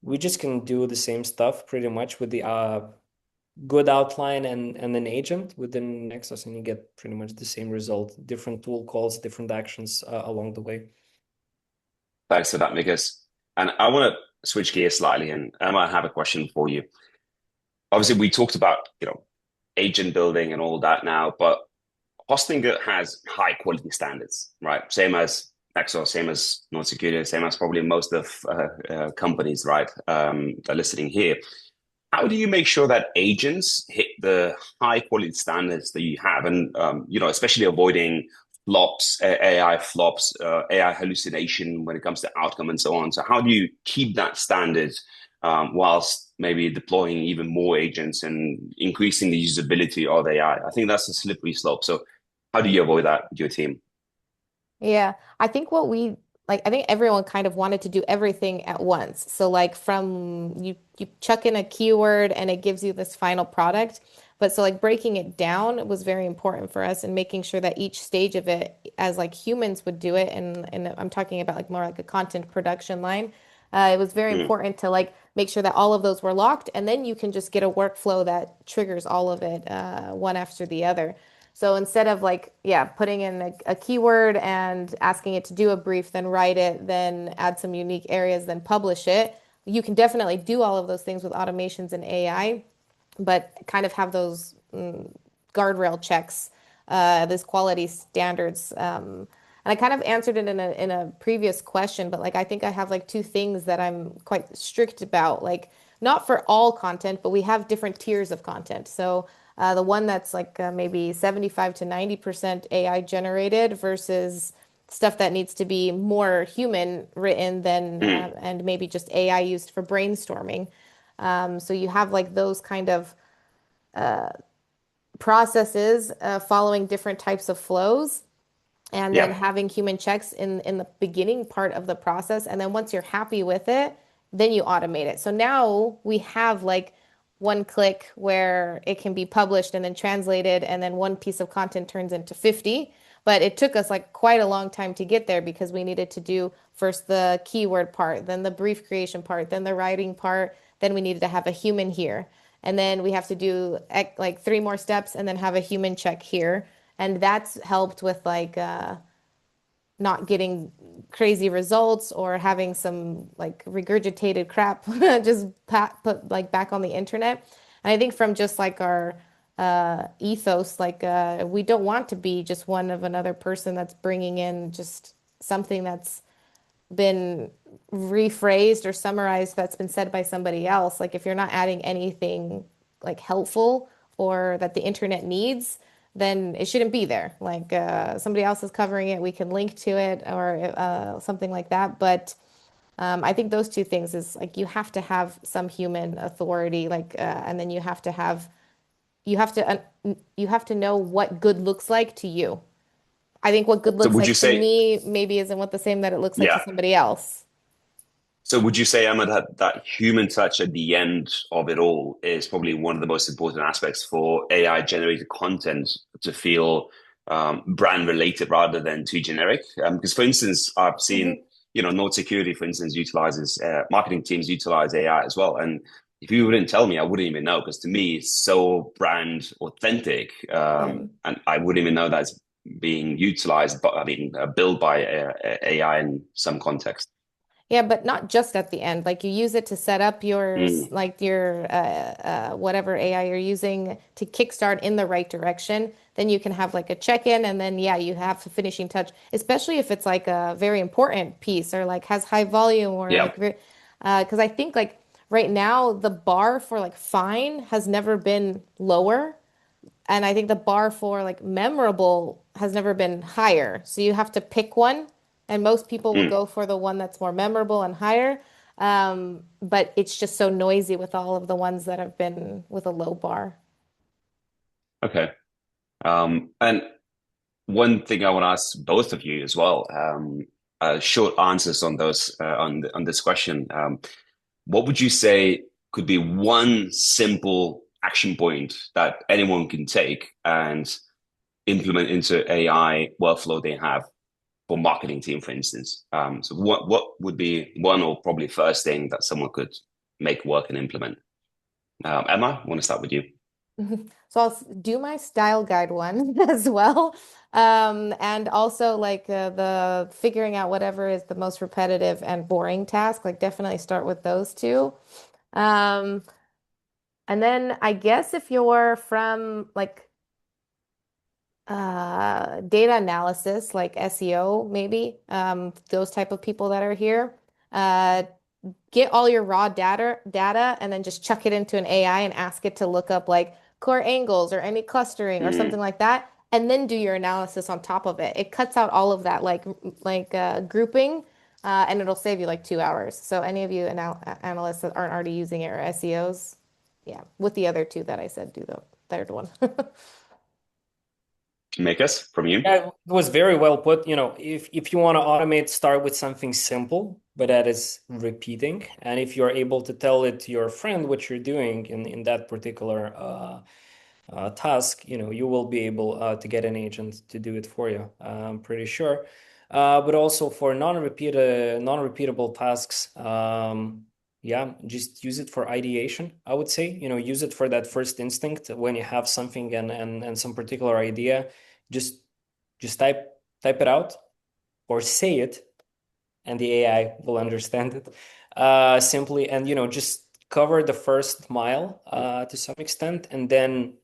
S2: We just can do the same stuff pretty much with the good outline and an agent within Nexus, and you get pretty much the same result. Different tool calls, different actions along the way.
S1: Thanks for that, Mikas. And I want to switch gears slightly, and Emma, I have a question for you. Obviously, we talked about, agent building and all that now, but Hostinger has high quality standards, right? Same as Nexos, same as Node Security, same as probably most of companies, right? That are listening here. How do you make sure that agents hit the high quality standards that you have, and especially avoiding flops, AI flops, AI hallucination when it comes to outcome and so on? So how do you keep that standard whilst maybe deploying even more agents and increasing the usability of AI? I think that's a slippery slope. So how do you avoid that with your team?
S3: Yeah, I think what we like, I think everyone kind of wanted to do everything at once. So like from you chuck in a keyword and it gives you this final product. But so like breaking it down was very important for us and making sure that each stage of it, as like humans would do it, and I'm talking about like more like a content production line. It was very
S1: Mm,
S3: important to like make sure that all of those were locked, and then you can just get a workflow that triggers all of it one after the other. So instead of like, yeah, putting in a keyword and asking it to do a brief, then write it, then add some unique areas, then publish it, you can definitely do all of those things with automations and AI, but kind of have those guardrail checks, those quality standards. And I kind of answered it in a previous question, but like I think I have like two things that I'm quite strict about. Like not for all content, but we have different tiers of content. So the one that's like maybe 75 to 90% AI generated versus stuff that needs to be more human written than
S1: mm,
S3: and maybe just AI used for brainstorming. So you have like those kind of processes following different types of flows and then
S1: yeah.
S3: having human checks in the beginning part of the process. And then once you're happy with it, then you automate it. So now we have like one click where it can be published and then translated, and then one piece of content turns into 50. But it took us like quite a long time to get there because we needed to do first the keyword part, then the brief creation part, then the writing part, then we needed to have a human here. And then we have to do like three more steps and then have a human check here. And that's helped with like not getting crazy results or having some like regurgitated crap just put like back on the internet. And I think from just like our ethos, like we don't want to be just one of another person that's bringing in just something that's been rephrased or summarized that's been said by somebody else. Like if you're not adding anything like helpful or that the internet needs, then it shouldn't be there. Like somebody else is covering it, we can link to it or something like that. But I think those two things is like you have to have some human authority, like, and then you have to you have to know what good looks like to you. I think what good
S1: So
S3: looks
S1: would you
S3: like to
S1: say,
S3: me maybe isn't what the same that it looks like to
S1: yeah.
S3: somebody else.
S1: So would you say, Emma, that human touch at the end of it all is probably one of the most important aspects for AI generated content to feel brand related rather than too generic? Because for instance, I've seen,
S3: Mhm.
S1: Node Security, for instance, utilizes marketing teams utilize AI as well. And if you wouldn't tell me, I wouldn't even know because to me, it's so brand authentic.
S3: Yeah.
S1: And I wouldn't even know that's being utilized, but I mean, built by AI in some context.
S3: Yeah, but not just at the end. Like you use it to set up
S1: Mm,
S3: like your whatever AI you're using to kickstart in the right direction. Then you can have like a check-in, and then yeah, you have the finishing touch. Especially if it's like a very important piece or like has high volume or
S1: yeah.
S3: like because I think like right now the bar for like fine has never been lower. And I think the bar for like memorable has never been higher. So you have to pick one, and most people will
S1: Mm,
S3: go for the one that's more memorable and higher. But it's just so noisy with all of the ones that have been with a low bar.
S1: okay. And one thing I want to ask both of you as well, short answers on those on this question. What would you say could be one simple action point that anyone can take and implement into AI workflow they have for marketing team, for instance? So what would be one or probably first thing that someone could make work and implement? Emma, I want to start with you.
S3: So I'll do my style guide one as well. And also like the figuring out whatever is the most repetitive and boring task, like definitely start with those two. Um, and then I guess if you're from like data analysis, like SEO, maybe, those type of people that are here, uh, get all your raw data and then just chuck it into an AI and ask it to look up like core angles or any clustering or something
S1: Mm,
S3: like that, and then do your analysis on top of it. It cuts out all of that grouping, and it'll save you like 2 hours. So any of you analysts that aren't already using it or SEOs, yeah, with the other two that I said, do the third one.
S1: Mikas, from you.
S2: Yeah, it was very well put. If you want to automate, start with something simple, but that is repeating. And if you're able to tell it to your friend what you're doing in that particular task, you will be able to get an agent to do it for you. I'm pretty sure. But also for non-repeatable tasks, yeah, just use it for ideation, I would say. Use it for that first instinct when you have something and some particular idea. Just just type it out or say it, and the AI will understand it simply. And just cover the first mile to some extent, and then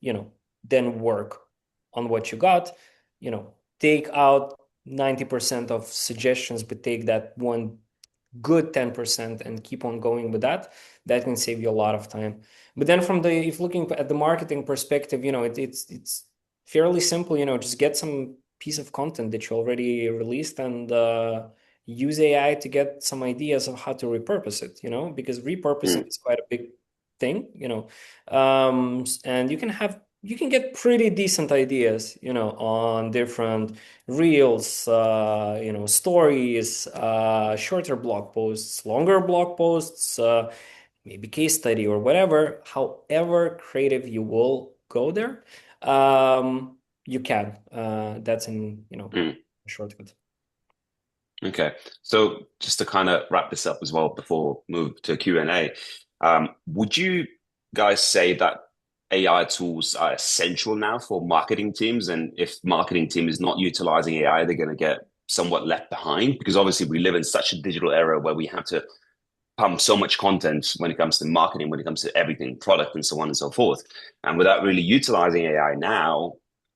S2: work on what you got. Take out 90% of suggestions, but take that one good 10% and keep on going with that. That can save you a lot of time. But then if looking at the marketing perspective, it's fairly simple. Just get some piece of content that you already released and use AI to get some ideas of how to repurpose it, because repurposing
S1: Mm,
S2: is quite a big thing, and you can get pretty decent ideas, on different reels, stories, shorter blog posts, longer blog posts, maybe case study or whatever. However creative you will go there, you can. That's
S1: mm.
S2: a shortcut.
S1: Okay. So just to kind of wrap this up as well before move to Q&A, would you guys say that AI tools are essential now for marketing teams? And if marketing team is not utilizing AI, they're going to get somewhat left behind because obviously we live in such a digital era where we have to pump so much content when it comes to marketing, when it comes to everything, product, and so on and so forth. And without really utilizing AI now,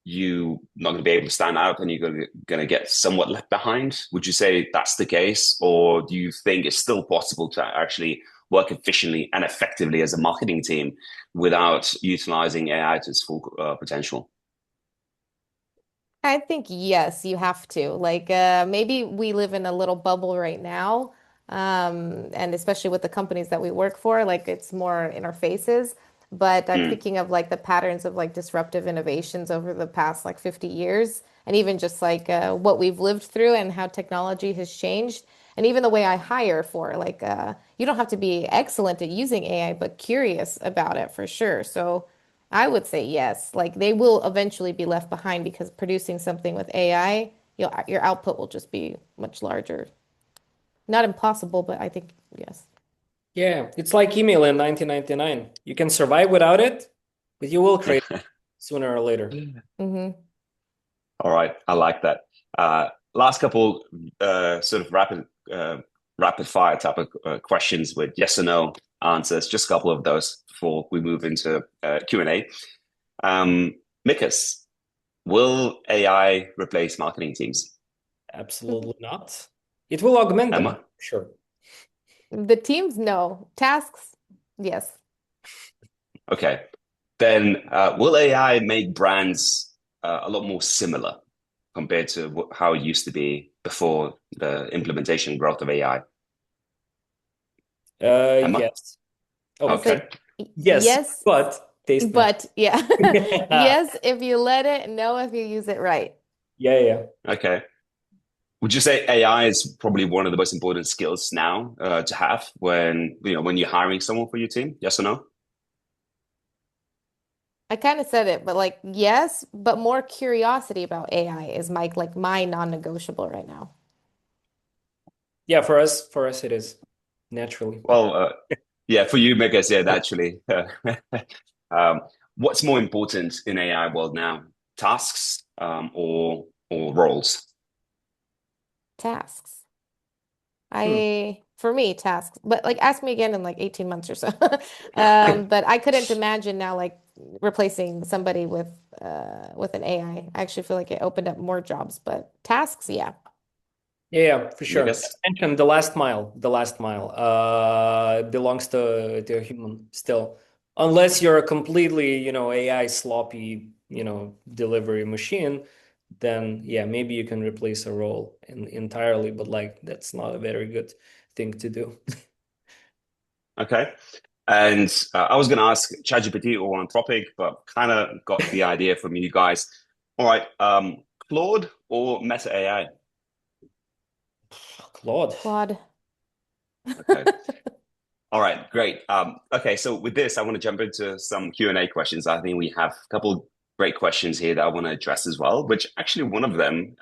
S1: you not going to be able to stand out and you're going to get somewhat left behind. Would you say that's the case? Or do you think it's still possible to actually work efficiently and effectively as a marketing team without utilizing AI to its full potential?
S3: I think yes, you have to. Like maybe we live in a little bubble right now. And especially with the companies that we work for, like it's more in our faces. But I'm
S1: Mm,
S3: thinking of like the patterns of like disruptive innovations over the past like 50 years, and even just like what we've lived through and how technology has changed. And even the way I hire for like you don't have to be excellent at using AI, but curious about it for sure. So I would say yes. Like they will eventually be left behind because producing something with AI, your output will just be much larger. Not impossible, but I think yes.
S2: Yeah, it's like email in 1999. You can survive without it, but you will create it sooner or later.
S3: Hmm.
S1: all right, I like that. Last couple sort of rapid fire type of questions with yes or no answers. Just a couple of those before we move into Q&A. Um, Mikas, will AI replace marketing teams?
S2: Absolutely not. It will augment them,
S1: Emma?
S2: sure.
S3: The teams, no. Tasks, yes.
S1: Okay. Then will AI make brands a lot more similar compared to how it used to be before the implementation and growth of AI? Emma?
S2: Yes. Oh,
S3: I'll
S1: Okay.
S3: say
S2: yes,
S3: yes,
S2: but taste test.
S3: but yeah. Yes, if you let it, no, if you use it right.
S2: Yeah, yeah.
S1: Okay. Would you say AI is probably one of the most important skills now to have when when you're hiring someone for your team? Yes or no?
S3: I kind of said it, but like yes, but more curiosity about AI is my non-negotiable right now.
S2: Yeah, for us it is naturally.
S1: Well, yeah, for you, Mikas, yeah, actually. Um, what's more important in AI world now? Tasks or roles?
S3: Tasks.
S1: Hmm,
S3: For me, tasks. But like ask me again in like 18 months or so. But I couldn't imagine now like replacing somebody with an AI. I actually feel like it opened up more jobs, but tasks, yeah.
S2: Yeah, yeah, for sure. As
S1: Mikas?
S2: mentioned, the last mile belongs to a human still. Unless you're a completely, AI sloppy, delivery machine, then yeah, maybe you can replace a role entirely, but like that's not a very good thing to do.
S1: Okay. And I was going to ask ChatGPT or Anthropic, but kind of got the idea from you guys. All right, Claude or Meta AI?
S2: Claude.
S3: Claude.
S1: Okay. All right, great. Okay, so with this, I want to jump into some Q&A questions. I think we have a couple great questions here that I want to address as well, which actually one of them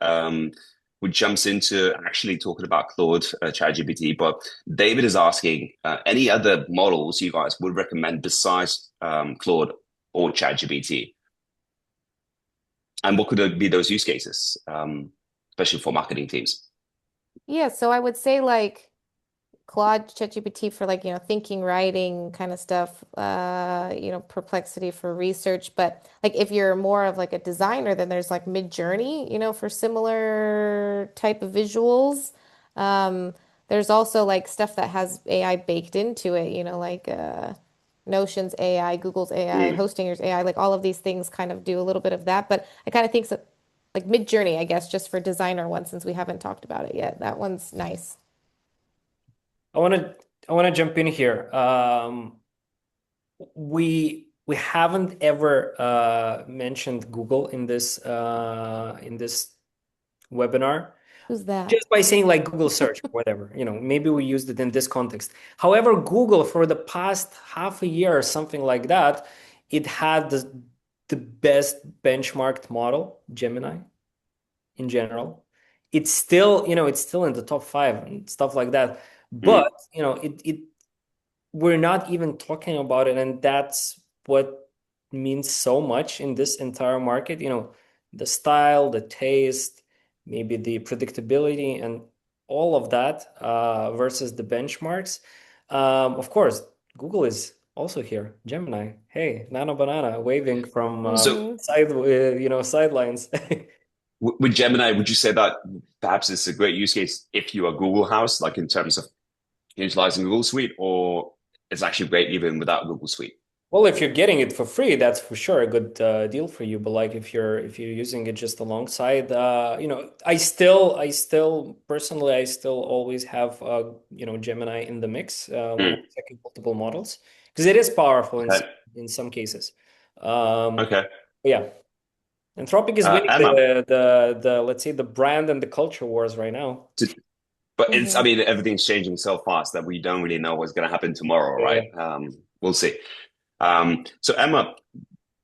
S1: which jumps into actually talking about Claude, ChatGPT, but David is asking any other models you guys would recommend besides Claude or ChatGPT? And what could be those use cases, especially for marketing teams?
S3: Yeah, so I would say like Claude, ChatGPT for like, thinking, writing kind of stuff, Perplexity for research. But like if you're more of like a designer, then there's like Mid-Journey, for similar type of visuals. There's also like stuff that has AI baked into it, like Notion's AI, Google's AI,
S1: Mm,
S3: Hostinger's AI, like all of these things kind of do a little bit of that. But I kind of think so, like Mid-Journey, I guess, just for designer one, since we haven't talked about it yet. That one's nice.
S2: I want to I want to jump in here. We haven't ever mentioned Google in this webinar.
S3: Who's that?
S2: Just by saying like Google search or whatever, maybe we used it in this context. However, Google for the past half a year or something like that, it had the best benchmarked model, Gemini, in general. It's still in the top five and stuff like that. But,
S1: mm,
S2: it we're not even talking about it, and that's what means so much in this entire market. The style, the taste, maybe the predictability, and all of that versus the benchmarks. Of course, Google is also here. Gemini, hey, Nano Banana, waving from
S1: So
S3: Mm-hmm.
S2: sidelines.
S1: with Gemini, would you say that perhaps it's a great use case if you are Google House, like in terms of utilizing Google Suite, or it's actually great even without Google Suite?
S2: Well, if you're getting it for free, that's for sure a good deal for you. But like if you're using it just alongside, I still personally I still always have Gemini in the mix when I'm
S1: Mm,
S2: checking multiple models because it is powerful
S1: okay,
S2: in some cases. Um,
S1: okay.
S2: yeah, Anthropic is winning
S1: Emma,
S2: the let's say the brand and the culture wars right now.
S1: but I
S3: Mm-hmm.
S1: mean, everything's changing so fast that we don't really know what's going to happen tomorrow,
S2: Yeah.
S1: right? We'll see. So Emma,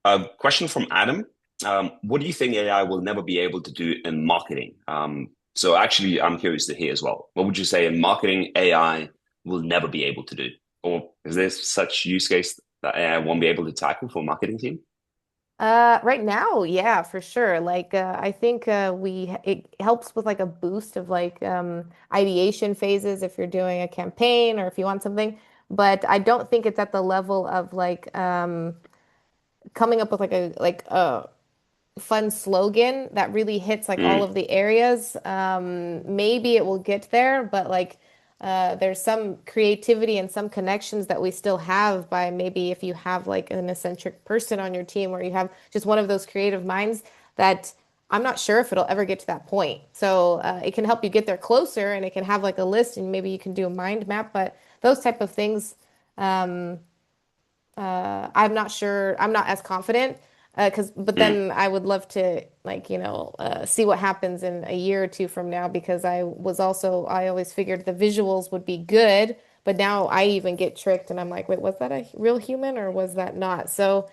S1: a question from Adam. What do you think AI will never be able to do in marketing? So actually, I'm curious to hear as well. What would you say in marketing AI will never be able to do? Or is there such use case that AI won't be able to tackle for a marketing team?
S3: Right now, yeah, for sure. Like, I think it helps with like a boost of like ideation phases if you're doing a campaign or if you want something. But I don't think it's at the level of like coming up with like a fun slogan that really hits like all
S1: Mm,
S3: of the areas. Maybe it will get there, but like there's some creativity and some connections that we still have by maybe if you have like an eccentric person on your team or you have just one of those creative minds that I'm not sure if it'll ever get to that point. So it can help you get there closer and it can have like a list and maybe you can do a mind map, but those type of things, I'm not sure. I'm not as confident. But then I would love to like, see what happens in a year or two from now because I always figured the visuals would be good, but now I even get tricked and I'm like, wait, was that a real human or was that not? So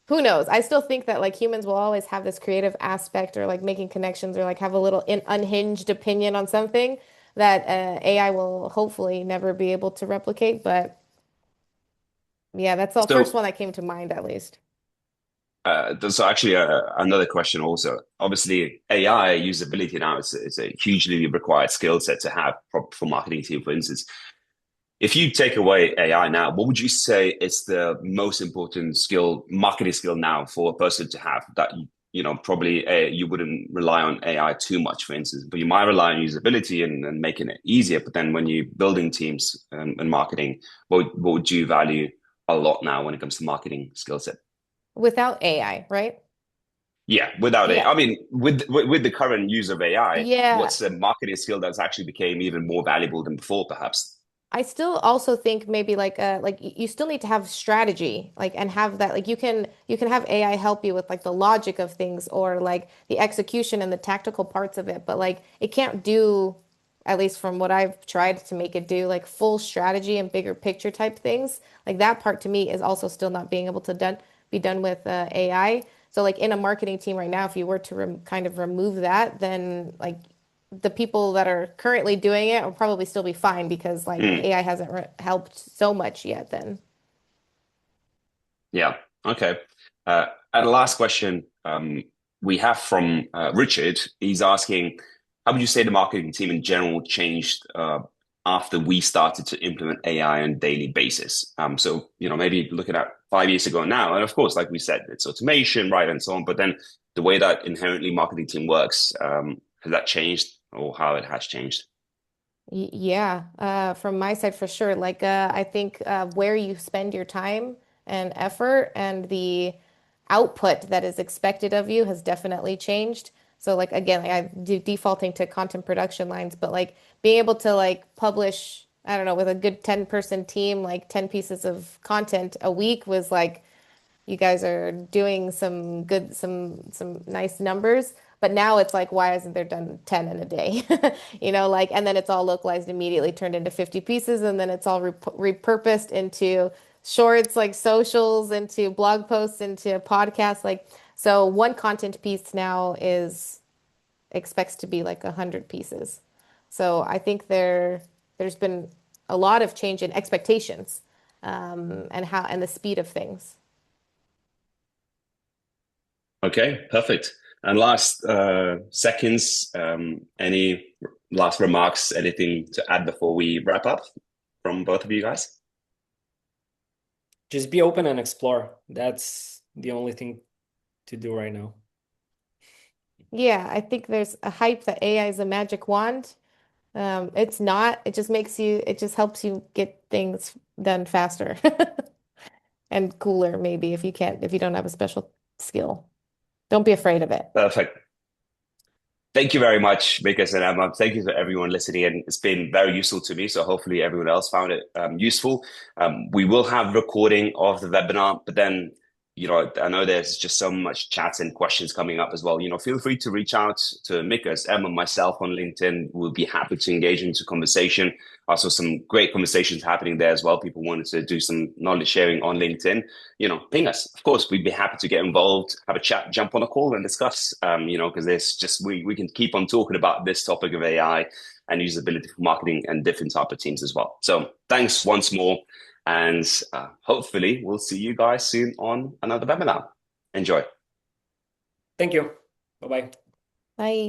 S3: who knows? I still think that like humans will always have this creative aspect or like making connections or like have a little unhinged opinion on something that AI will hopefully never be able to replicate. But yeah, that's the first
S1: So
S3: one that came to mind at least.
S1: there's actually another question also. Obviously, AI usability now is a hugely required skill set to have for marketing team, for instance. If you take away AI now, what would you say is the most important skill, marketing skill now for a person to have that, probably you wouldn't rely on AI too much, for instance, but you might rely on usability and making it easier. But then when you're building teams and marketing, what would you value a lot now when it comes to marketing skill set?
S3: Without AI, right?
S1: Yeah, without it.
S3: Yeah.
S1: I mean, with the current use of AI,
S3: Yeah.
S1: what's a marketing skill that's actually became even more valuable than before, perhaps?
S3: I still also think maybe like you still need to have strategy like and have that like you can have AI help you with like the logic of things or like the execution and the tactical parts of it but like it can't do at least from what I've tried to make it do like full strategy and bigger picture type things like that part to me is also still not being able to be done with AI. So like in a marketing team right now if you were to kind of remove that then like the people that are currently doing it will probably still be fine because like
S1: Mm,
S3: AI hasn't helped so much yet then.
S1: yeah. Okay. And the last question we have from Richard. He's asking, how would you say the marketing team in general changed after we started to implement AI on a daily basis? So, maybe looking at 5 years ago now, and of course, like we said, it's automation, right, and so on. But then the way that inherently marketing team works, has that changed or how it has changed?
S3: Yeah, from my side for sure. Like, I think where you spend your time and effort and the output that is expected of you has definitely changed. So, like, again, like, I do defaulting to content production lines, but like being able to like publish, I don't know, with a good 10-person team, like 10 pieces of content a week was like you guys are doing some good some nice numbers but now it's like why isn't there done 10 in a day like and then it's all localized immediately turned into 50 pieces and then it's all repurposed into shorts like socials into blog posts into podcasts like so one content piece now is expects to be like 100 pieces so I think there's been a lot of change in expectations and how and the speed of things.
S1: Okay, perfect. And last seconds, any last remarks, anything to add before we wrap up from both of you guys?
S2: Just be open and explore. That's the only thing to do right now.
S3: Yeah, I think there's a hype that AI is a magic wand. It's not. It just helps you get things done faster and cooler, maybe if you don't have a special skill. Don't be afraid of it.
S1: Perfect. Thank you very much, Mikas and Emma. Thank you to everyone listening in. It's been very useful to me, so hopefully everyone else found it useful. We will have recording of the webinar, but then, I know there's just so much chat and questions coming up as well. Feel free to reach out to Mikas, Emma, myself on LinkedIn. We'll be happy to engage into conversation. Also, some great conversations happening there as well. People wanted to do some knowledge sharing on LinkedIn. Ping us. Of course, we'd be happy to get involved, have a chat, jump on a call and discuss, because there's just, we can keep on talking about this topic of AI and usability for marketing and different type of teams as well. So thanks once more. And hopefully we'll see you guys soon on another webinar. Enjoy.
S2: Thank you. Bye-bye.
S3: Bye.